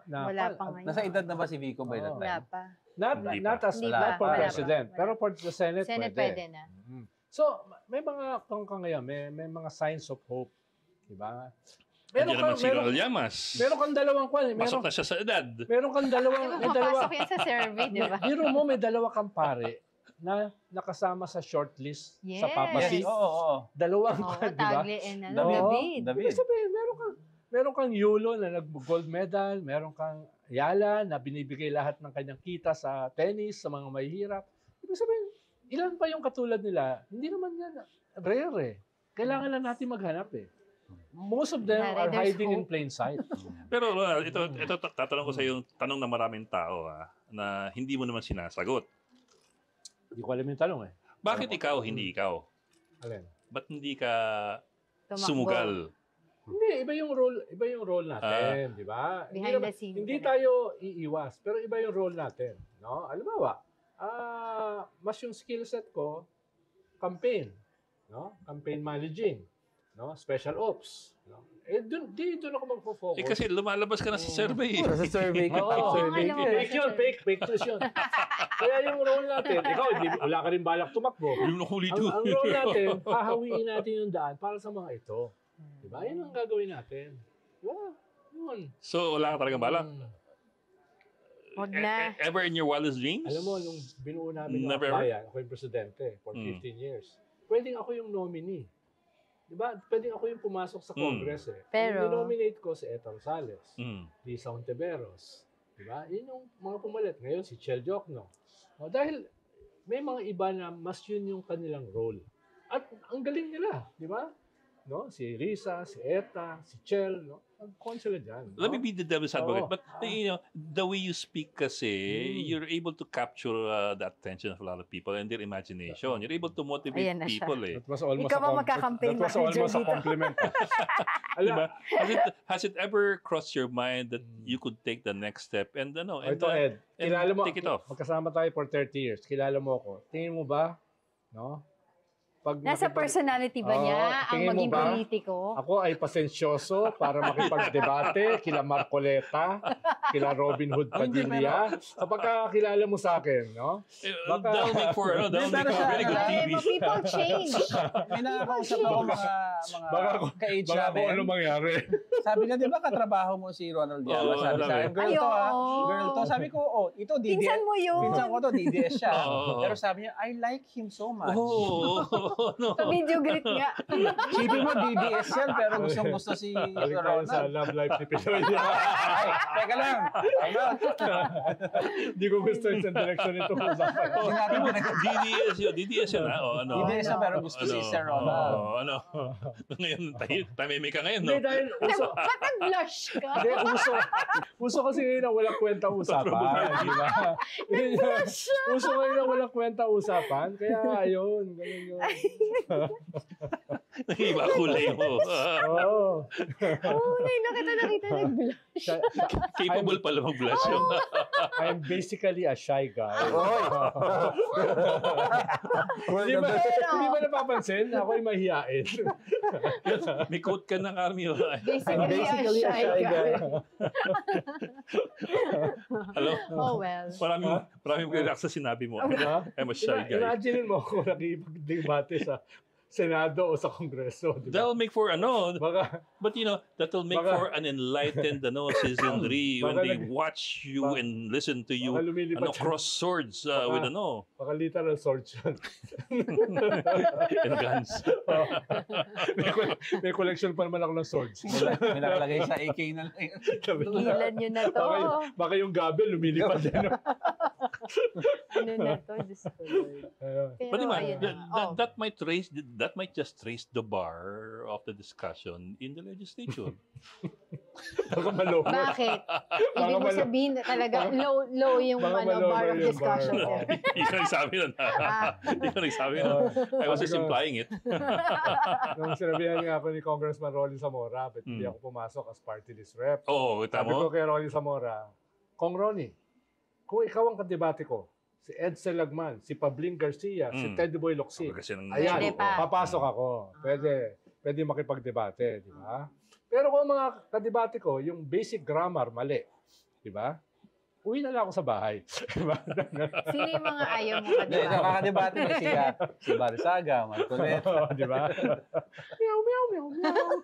Wala pa ngayon. Nasa edad na ba si Vico by that time? Wala pa. Not for president, pero for the Senate pwede na. So, ngayon, may mga signs of hope. Diba? Nandiyan naman si Ronald Llamas. Meron kang dalawang kwan. Pasok na siya sa edad. Meron kang dalawang... Papasok yan sa survey, di ba? Biro mo, may dalawa kang pare na nakasama sa shortlist sa Papa Yes. C. Oo. Dalawang Oo, kwan, diba? Tagle and David. David. Ibig sabihin, meron kang Yulo na nag-gold medal, meron kang Yala na binibigay lahat ng kanyang kita sa tennis, sa mga mahihirap. Ibig sabihin, ilan pa yung katulad nila? Hindi naman yan rare eh. Kailangan lang natin maghanap eh. Most of them are hiding in plain sight. Pero Ronald, ito tatanong ko sa yung tanong ng maraming tao na hindi mo naman sinasagot. Hindi ko alam yung tanong eh. Bakit ikaw, hindi ikaw? Alin? Ba't hindi ka Tumakbo. sumugal? Hindi, iba yung role natin, di ba? Behind the scenes. Hindi tayo iiwas, pero iba yung role natin, no? Halimbawa, mas yung skill set ko campaign, no? Campaign managing, no? Special ops, no? Doon ako magfo-focus. Kasi lumalabas ka na sa survey. Sa survey ka. Oo, survey ka. fake yun, fake news yun. Kaya yung role natin, ikaw, wala ka rin balak tumakbo. Yung nahuli doon. Ang role natin, hahawiin natin yung daan para sa mga ito. Diba? Yan ang gagawin natin. Diba? Yun. So, wala ka talagang balak? Huwag na. Ever in your wildest dreams? Alam mo, nung binuo namin yung Never bayan, ako yung presidente for 15 years. Pwedeng ako yung nominee. Diba? Pwedeng ako yung pumasok sa Congress eh. Pero- Yung nominate ko si Eta Rosales, Mm. Lisa Ontiveros. Diba? Yun yung mga pumalit. Ngayon si Chel Jokno. O, dahil may mga iba na mas yun yung kanilang role. At ang galing nila. Diba? No? Si Risa, si Eta, si Chel. No? Nag-con sila dyan. Let me be the devil's advocate. Oo. But, you know, the way you speak kasi, you're able to capture the attention of a lot of people and their imagination. You're able to motivate Ayan na siya. people eh. That was almost Ikaw a ang magka-campaign that was manager almost a dito. compliment. Diba? Has it ever crossed your mind that you could take the next step and O ito, Ed. and Kilala mo, take it off? magkasama tayo for 30 years. Kilala mo ako. Tingin mo ba, no? Pag Nasa personality ba Oo, niya ang tingin mo maging ba? politiko? Ako ay pasensyoso para makipagdebate kila Marcoleta, kila Robin Hood Padilla. Kapag kakilala mo sa akin, no? Baka- That'll make for very good Ay, TV. people change. May nakakausap ako mga Baka ka-age Baka kung ano namin. mangyari. Sabi niya, di ba katrabaho mo si Ronald Llamas? Oo, Sabi sa akin, girl Ay, to ha. oo. Girl to. Sabi ko, ito DDS. Pinsan mo yun. Pinsan ko to, DDS siya. Oo. Pero sabi niya, I like him so much. No. Sa video greet nga. Sipin mo, DDS yan, pero gustong gusto si Balik tayo sa Ronald. love life ni Pinoy. Ay, teka lang. Ano? Hindi ko gusto yung direction nito. Sinabi mo na DDS yun ha? O, ano? DDS na pero gusto si Sir Ronald. Oo, ano? Ngayon, tamimik ka ngayon, no? Hindi, dahil uso. Ba't nag-blush ka? Hindi, uso kasi ngayon na walang kwenta usapan. Di ba? Uso ngayon na walang kwenta usapan. Kaya ayun, ganun yun. Iba kulay mo. Oo. Oo, ngayon na kita nakita nag-blush. Capable pala mag-blush yun. I'm basically a shy guy. Hindi ba, Pero- hindi ba napapansin? Ako'y mahihain. May quote ka ng army. Basically a shy guy. Hello? Oh well. Maraming relax sa sinabi mo. Ha? I'm a shy guy. Imagine mo kung nakipag-debate sa Senado o sa Kongreso. Di ba? That'll make for Baka, but you know, that'll make Baka- for an enlightened citizenry when Baka they nag- watch you baka- and listen to you. baka lumilipat yan. Cross swords with Baka literal sword yun. and guns. May collection pa naman ako ng swords. May nakalagay sa AK na lang. Pigilan nyo na to. Baka yung gabel lumilipad din. Ano na to? Diyos ko, Lord. Pero But diba, ayun na. that might just raise the bar of the discussion in the legislature. Baka malower. Bakit? Ibig mo sabihin na talaga low yung Baka bar malower of yung discussion. bar. there. Ikaw nagsabi nun. Ikaw nagsabi nun. I was just Sabi ko- implying it. Nung sinabihan nga ako ni Congressman Rolly Zamora, but hindi ako pumasok as party list rep. Oo, Sabi ko tamo. kay Rolly Zamora, Kong Ronnie, kung ikaw ang kadebate ko, si Ed Selagman, si Pabling Garcia, si Ted Boy Locsin, Kasi ng- ayan, Pwede pa. papasok ako. Pwede makipagdebate, di ba? Pero kung mga kadebate ko, yung basic grammar, mali. Di ba? uwi na lang ako sa bahay. Diba? Sino yung mga ayaw mo ka, Hindi, nakakadebate na si Barsaga, Marcoleta. Di ba? Meow, meow, meow, meow.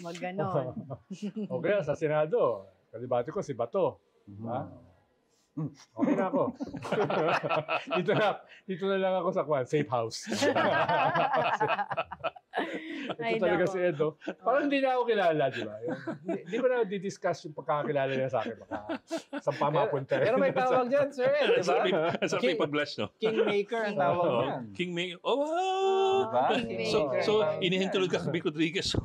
Mag-ganon. Okay, sa Senado, kadebate ko si Bato. Diba? Okay na ako. dito na lang ako sa safe house. Ito talaga si Edo. Parang hindi na ako kilala, di ba? Hindi ko na di-discuss yung pagkakilala niya sa akin. Baka sa pamapunta. Pero may tawag dyan, sir. Di ba? Sa pag-blush, no? Kingmaker ang tawag dyan. Kingmaker. Oh, wow! Diba? So inihintulog ka kay Vic Rodriguez.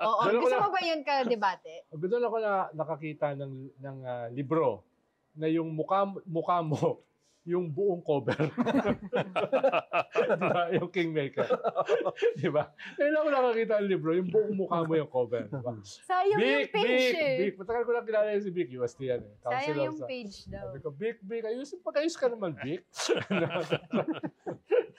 Oo, gusto mo ba yun ka-debate? Doon ako nakakita ng libro na yung mukha mo yung buong cover. Diba? Yung Kingmaker. Diba? Ngayon ako nakakita ang libro, yung buong mukha mo yung cover. Diba? Sayang yung page Vic. Matagal ko lang kilala si Vic. UST yan eh. Sayang yung page daw. Sabi ko, Vic, pag-ayos ka naman, Vic.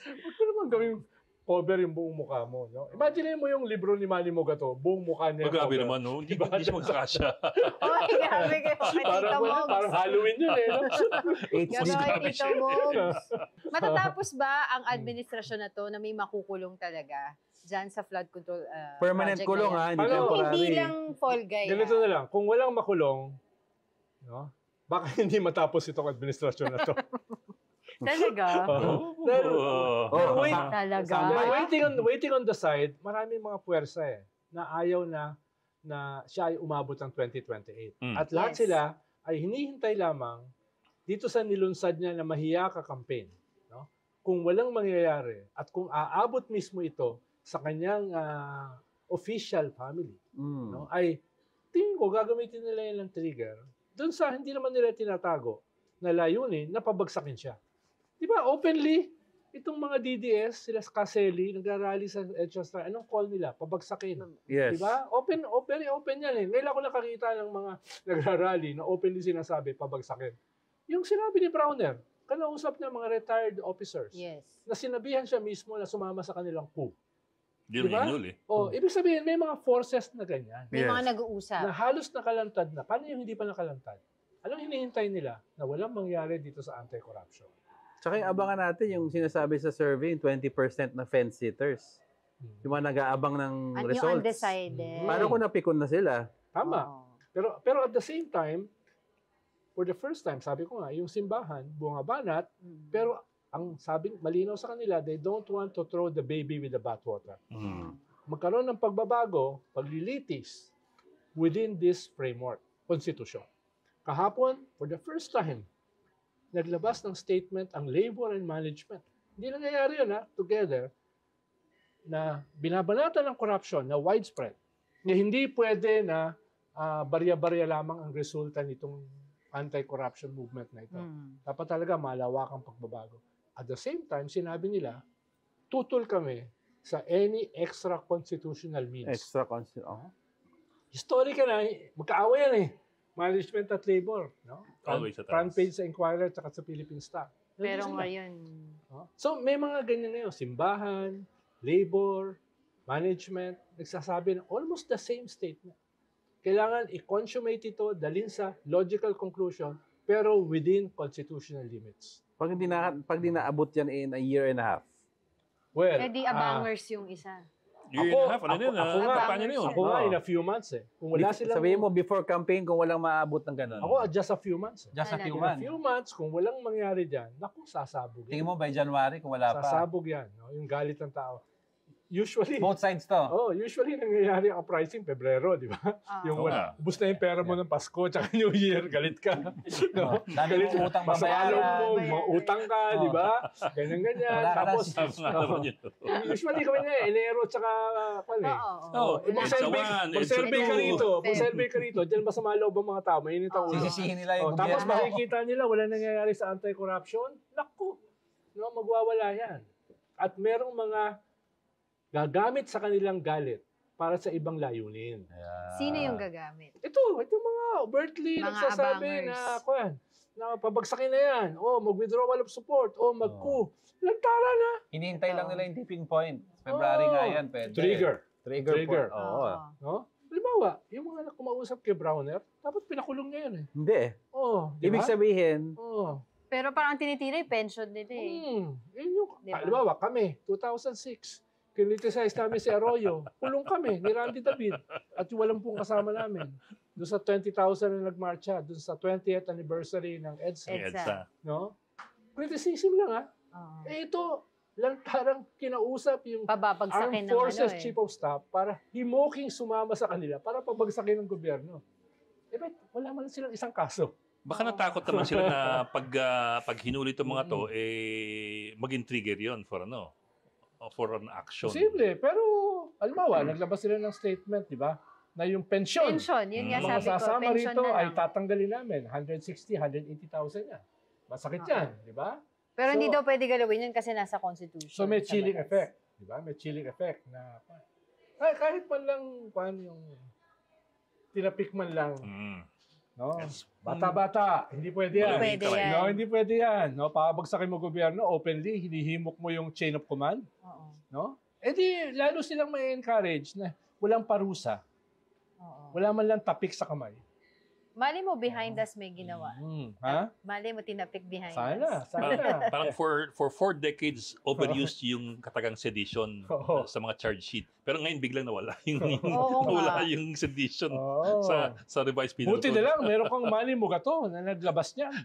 Huwag ko naman gawing cover yung buong mukha mo. No? Imagine mo yung libro ni Manny Mogato, buong mukha niya. Grabe naman, no? Hindi siya magkakasya. Ay, grabe kayo. Parang Halloween yun eh. No? Grabe, Tito Mogs. Matatapos ba ang administrasyon na to na may makukulong talaga dyan sa flood control permanent project kulong, ha? Hindi temporary. Hindi lang fall guy. Ganito na lang. Kung walang makulong, no, baka hindi matapos itong administrasyon na to. Talaga? Talaga? Waiting on the side, maraming mga puwersa eh, na ayaw na siya ay umabot ng 2028. At lahat sila ay hinihintay lamang dito sa nilunsad niya na mahiya ka campaign. No? Kung walang mangyayari at kung aabot mismo ito sa kanyang official family, no, ay tingin ko gagamitin nila yan ng trigger doon sa hindi naman nila tinatago na layunin na pabagsakin siya. Di ba, openly, itong mga DDS, sila Caselli, nagrarally sa EDSA Strike, anong call nila? Pabagsakin. Yes. Di ba? Very open yan eh. Ngayon ako nakakita ng mga nagrarally na openly sinasabi, pabagsakin. Yung sinabi ni Browner, kanausap niya mga retired officers. Yes. Na sinabihan siya mismo na sumama sa kanilang coup. Di Diba? Ibig sabihin, may mga forces na ganyan. May mga nag-uusap. Na halos nakalantad na. Paano yung hindi pa nakalantad? Anong hinihintay nila na walang mangyari dito sa anti-corruption? Tsaka yung abangan natin yung sinasabi sa survey, 20% na fence sitters. Yung mga nag-aabang ng results. Yung undecided. Paano kung napikon na sila? Tama. Pero at the same time, for the first time, sabi ko nga, yung simbahan, bungabanat, pero ang sabi, malinaw sa kanila, they don't want to throw the baby with the bathwater. Magkaroon ng pagbabago, paglilitis within this framework, constitution. Kahapon, for the first time, naglabas ng statement ang labor and management. Hindi nangyayari yun, together, na binabanatan ng corruption na widespread, na hindi pwede na barya-barya lamang ang resulta nitong anti-corruption movement na ito. Dapat talaga malawakang pagbabago. At the same time, sinabi nila, tutol kami sa any extra-constitutional means. Extra-constitutional? Historical na, magkaawa yan eh. Management at labor. No? Front page sa Inquirer at sa Philippine Star. Pero ngayon... So, may mga ganyan ngayon. Simbahan, labor, management, nagsasabi ng almost the same statement. Kailangan i-consummate ito, dalhin sa logical conclusion, pero within constitutional limits. Pag di naabot yan in a year and a half? Well, di abangers yung isa. Year and a half, Ako nga, in a few months eh. Kung wala silang... Sabihin mo, before campaign, kung walang maabot ng ganun. Ako, just a few months. Just a few months. In a few months, kung walang mangyari dyan, naku, sasabog yan. Tingin mo, by January, kung wala pa. Sasabog yan. No? Yung galit ng tao. Usually, both sides to. Usually nangyayari ang pricing Pebrero, di ba? Yung ubus na yung pera mo ng Pasko tsaka New Year, galit ka. No? Dami mo utang babayaran. Utang ka, di ba? Ganyan. Tapos, usually kami na Enero tsaka mag-survey ka rito, dyan masama loob ang mga tao, mainit ang ulo. Sisisihin nila yung gobyerno. Tapos makikita nila, wala nangyayari sa anti-corruption, naku, magwawala yan. At merong mga gagamit sa kanilang galit para sa ibang layunin. Sino yung gagamit? Ito mga overtly nagsasabi na pabagsakin na yan. Mag-withdrawal of support. Mag-coup. Lantara na. Hinihintay lang nila yung tipping point. February nga yan. Pwede. Trigger. Point. No? Halimbawa, yung mga kumausap kay Browner, dapat pinakulong niya yun eh. Hindi eh. Oo, di Ibig ba? sabihin, Oo. Pero parang tinitira yung pension nila eh. Yun yung, Diba? halimbawa, kami, 2006, kinriticize namin si Arroyo, kulong kami ni Randy David at yung walang pong kasama namin. Doon sa 20,000 na nagmarcha, doon sa 20th anniversary ng EDSA. EDSA. No? Criticism lang Oo. ito, lantarang kinausap yung Pababagsakin Armed ng Forces ano eh. Chief of Staff para himoking sumama sa kanila para pabagsakin ng gobyerno. Bet, wala man silang isang kaso. Baka natakot naman sila na pag hinuli itong mga to, maging trigger yon for for an action. Posible, pero halimbawa, naglabas sila ng statement, di ba? Na yung pension. Pension, yun nga Mga sabi ko, sasama pension rito na ay lang. tatanggalin namin. 160, 180,000 yan. Masakit yan, di ba? Pero hindi So- daw pwede galawin yun kasi nasa constitution. So may sa chilling batas. effect. Di ba? May chilling effect na kahit man lang yung tinapik man lang. No? Yes. Bata-bata, hindi pwede yan. Hindi pwede yan. No, hindi pwede yan. No, pabagsakin mo gobyerno openly, hinihimok mo yung chain of command, Oo. no? Eh di lalo silang may encourage na walang parusa, Oo. wala man lang tapik sa kamay. Mali mo behind us may ginawa. Ha? Mali mo tinapik behind Sana, us. sana. Parang for 4 decades, overused yung katagang sedition Oo. sa mga charge sheet. Pero ngayon biglang nawala Oo nawala nga. yung sedition Oo. sa revised penal Buti code. na lang, meron kang Manny Mugato na naglabas niyan.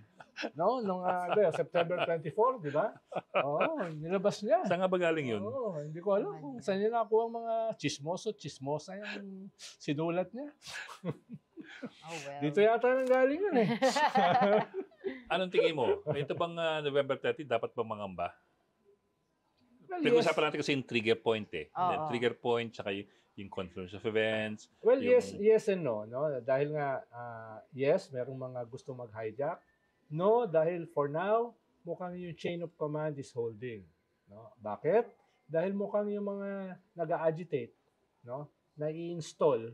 No, nung September 24, di ba? Oo, nilabas niya. Saan nga ba galing yun? Oo, hindi ko alam kung saan niya nakuha ang mga chismosa yung sinulat niya. Oh, well. Dito yata nang galing yun eh. Anong tingin mo? Ito bang November 30, dapat ba mangamba? Well, Pag-usapan natin kasi yung trigger point eh. Oo. The trigger point, tsaka yung confluence of events. Well, yung- yes and no. Dahil nga, yes, merong mga gusto mag-hijack. No, dahil for now, mukhang yung chain of command is holding. No? Bakit? Dahil mukhang yung mga nag-agitate, no, na i-install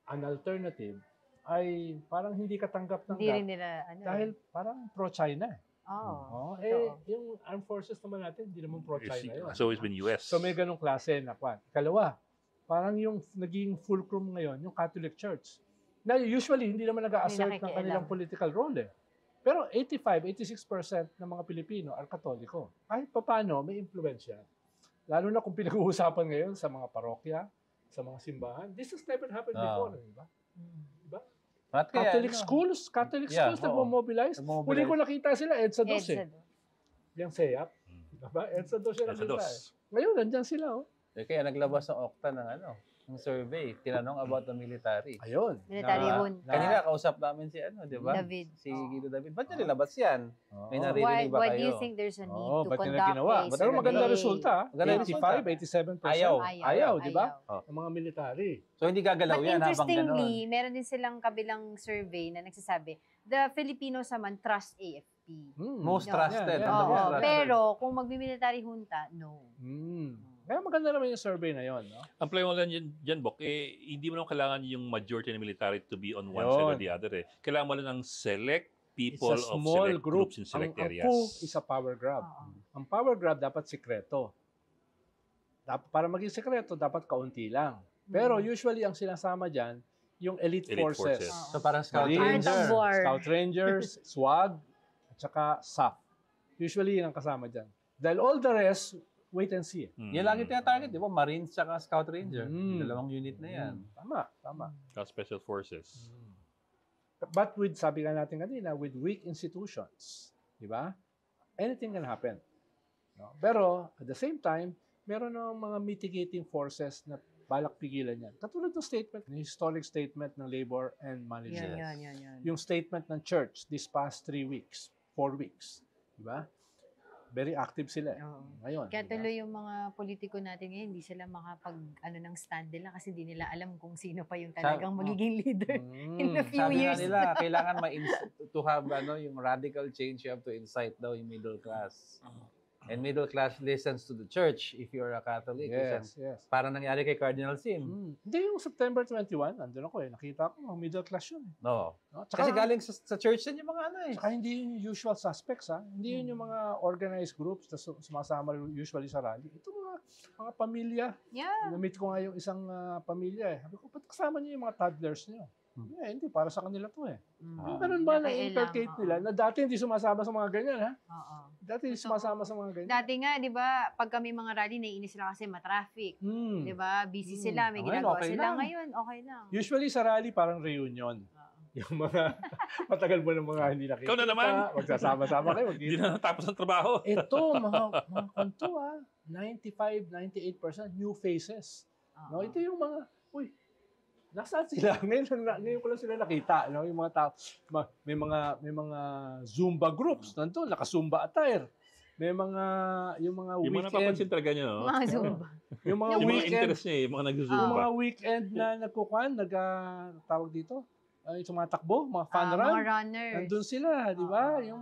an alternative ay parang hindi Hindi katanggap-tanggap rin nila, ano. dahil parang pro-China. Oo. Yung armed forces naman natin, hindi naman pro-China yun. So it's been US. So may ganong klase na kwan. Ikalawa, parang yung naging fulcrum ngayon, yung Catholic Church. Na usually, hindi naman nag-a-assert ng nakikialam. kanilang political role eh. Pero 85-86% ng mga Pilipino are Katoliko. Kahit papano, may impluensya. Lalo na kung pinag-uusapan ngayon sa mga parokya, sa mga simbahan. This has never happened before. Diba? Diba? At kaya, Catholic schools nag-mobilize. Huli ko nakita sila, EDSA 2 eh. Yung SEAP. Diba? EDSA 2 siya EDSA nakita 2. eh. Ngayon, nandyan sila oh. kaya naglabas ng Okta ng survey, tinanong about the military. Ayun. Military wound. Kanina kausap namin si di ba? David. Si Guido David. Ba't niya nilabas yan? May naririnig Why, ba why kayo? do you think there's a need Oo, to ba't nila conduct ginawa? a Pero maganda survey? resulta. Maganda resulta. 85, 87%. Ayaw. Di ba? Ang mga military. So hindi gagalaw But yan habang interestingly, gano'n. meron din silang kabilang survey na nagsasabi, the Filipinos naman trust AFP. Most No. trusted. Yeah, ang the Oo, most trusted. pero kung magmi-military junta, no. Kaya maganda naman yung survey na yon, no? Ang play mo lang dyan, Bok, hindi mo naman kailangan yung majority ng military to be on one Yun. side or the other eh. Kailangan mo lang ng select people It's a of small select group. groups in select Ang areas. coup is a power grab. Oo. Ang power grab dapat sikreto. Para maging sikreto, dapat kaunti lang. Pero usually, ang sinasama dyan, yung elite forces. forces. So parang Scout Marines, Art of Ranger. war. Scout Rangers, SWAG, at saka SAF. Usually, yun ang kasama dyan. Dahil all the rest, wait and see. Yan lagi tinatarget, di ba? Marines tsaka Scout Ranger. Mm. Dalawang unit na yan. Tama. Special forces. But sabi nga natin kanina, with weak institutions, di ba? Anything can happen. No? Pero, at the same time, meron ng mga mitigating forces na balak pigilan yan. Katulad ng statement, ng historic statement ng Labor and Management. Yan. Yung statement ng church this past 4 weeks. Di ba? Very active sila. Oo. Ngayon. Kaya di ba? tuloy yung mga politiko natin ngayon, hindi sila ng stand nila kasi hindi nila alam kung sino pa yung talagang magiging leader in a few Sabi nga years. nila, kailangan to have yung radical change, you have to incite daw yung middle class. And middle class listens to the church if you're a Catholic. Yes. Parang nangyari kay Cardinal Sin. Hindi, yung September 21, andun ako nakita ko, middle class yun. No. Tsaka, kasi galing sa church din yung mga Tsaka hindi yun yung usual suspects, ha? Hindi yun yung mga organized groups na sumasama usually sa rally. Ito mga pamilya. Yeah. Namit ko nga yung isang pamilya eh. Sabi ko, ba't kasama niyo yung mga toddlers niyo? Hindi, para sa kanila to eh. Ganun ba na-inculcate nila na dati hindi sumasama sa mga ganyan, ha? Oo. Dati hindi sumasama sa mga ganyan. Dati nga, di ba, pag kami mga rally, naiinis sila kasi matraffic. Di ba? Busy sila, may ginagawa sila. Ngayon, okay lang. Usually sa rally, parang reunion. Yung mga matagal mo ng mga hindi nakikita. Ikaw na naman. Magsasama-sama kayo. Hindi na natapos ang trabaho. Ito, mga kanto 95-98% new faces. No, ito yung mga, nasaan sila? Ngayon ko lang sila nakita. No? Yung mga tao, may mga Zumba groups. Nandun, naka-Zumba attire. May mga, yung mga yung weekend. mga napapansin talaga niyo, no? Mga Zumba. Yung mga Yung mga weekend. interest niya, yung mga nag-Zumba. Yung mga weekend na nagkukuhan, tawag dito, tumatakbo, mga fun run. Mga runners. Nandun sila, di ba? Yung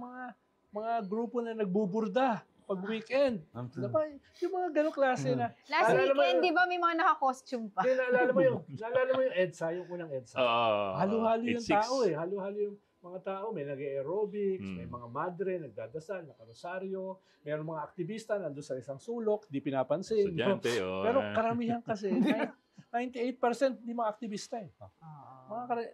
mga grupo na nagbuburda pag weekend. Diba? Yung mga ganong klase na. Last weekend, di ba, may mga naka-costume pa? Naalala mo yung EDSA, yung unang EDSA. Halo-halo yung tao eh. Halo-halo yung mga tao. May nag-aerobics, may mga madre, nagdadasal, nakarosaryo, mayroong mga aktivista nandun sa isang sulok, di pinapansin. Estudyante, Pero karamihan kasi, 98% di mga aktivista eh.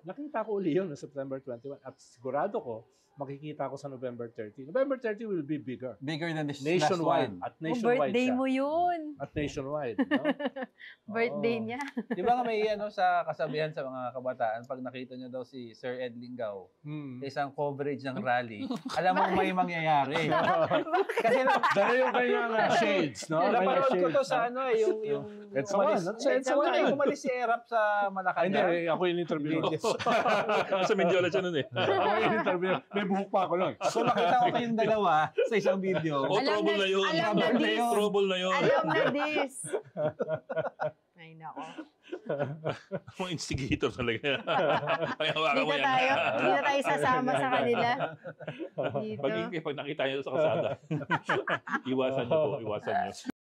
Nakita ko uli yun no September 21 at sigurado ko makikita ko sa November 30. November 30 will be bigger. Bigger than this nationwide. last one. At nationwide birthday siya. mo yun. At nationwide. No? Birthday niya. Di ba nga may sa kasabihan sa mga kabataan, pag nakita nyo daw si Sir Ed Linggao sa isang coverage ng rally, alam mo may mangyayari. Kasi dala yung kanyang shades. No? Napanood ko to sa yung umalis si Erap sa Malacanang. Hindi, ako yung interview. Sa Mindiola siya nun eh. Ako yung interview. May buhok pa ako lang. So nakita ko kayong dalawa sa isang video. Trouble na yun. Trouble na yun. Alam na this. Ay, nako. Mga instigator talaga. Hindi na tayo sasama sa kanila. Dito. Pag nakita nyo sa kasada, iwasan nyo po, iwasan nyo.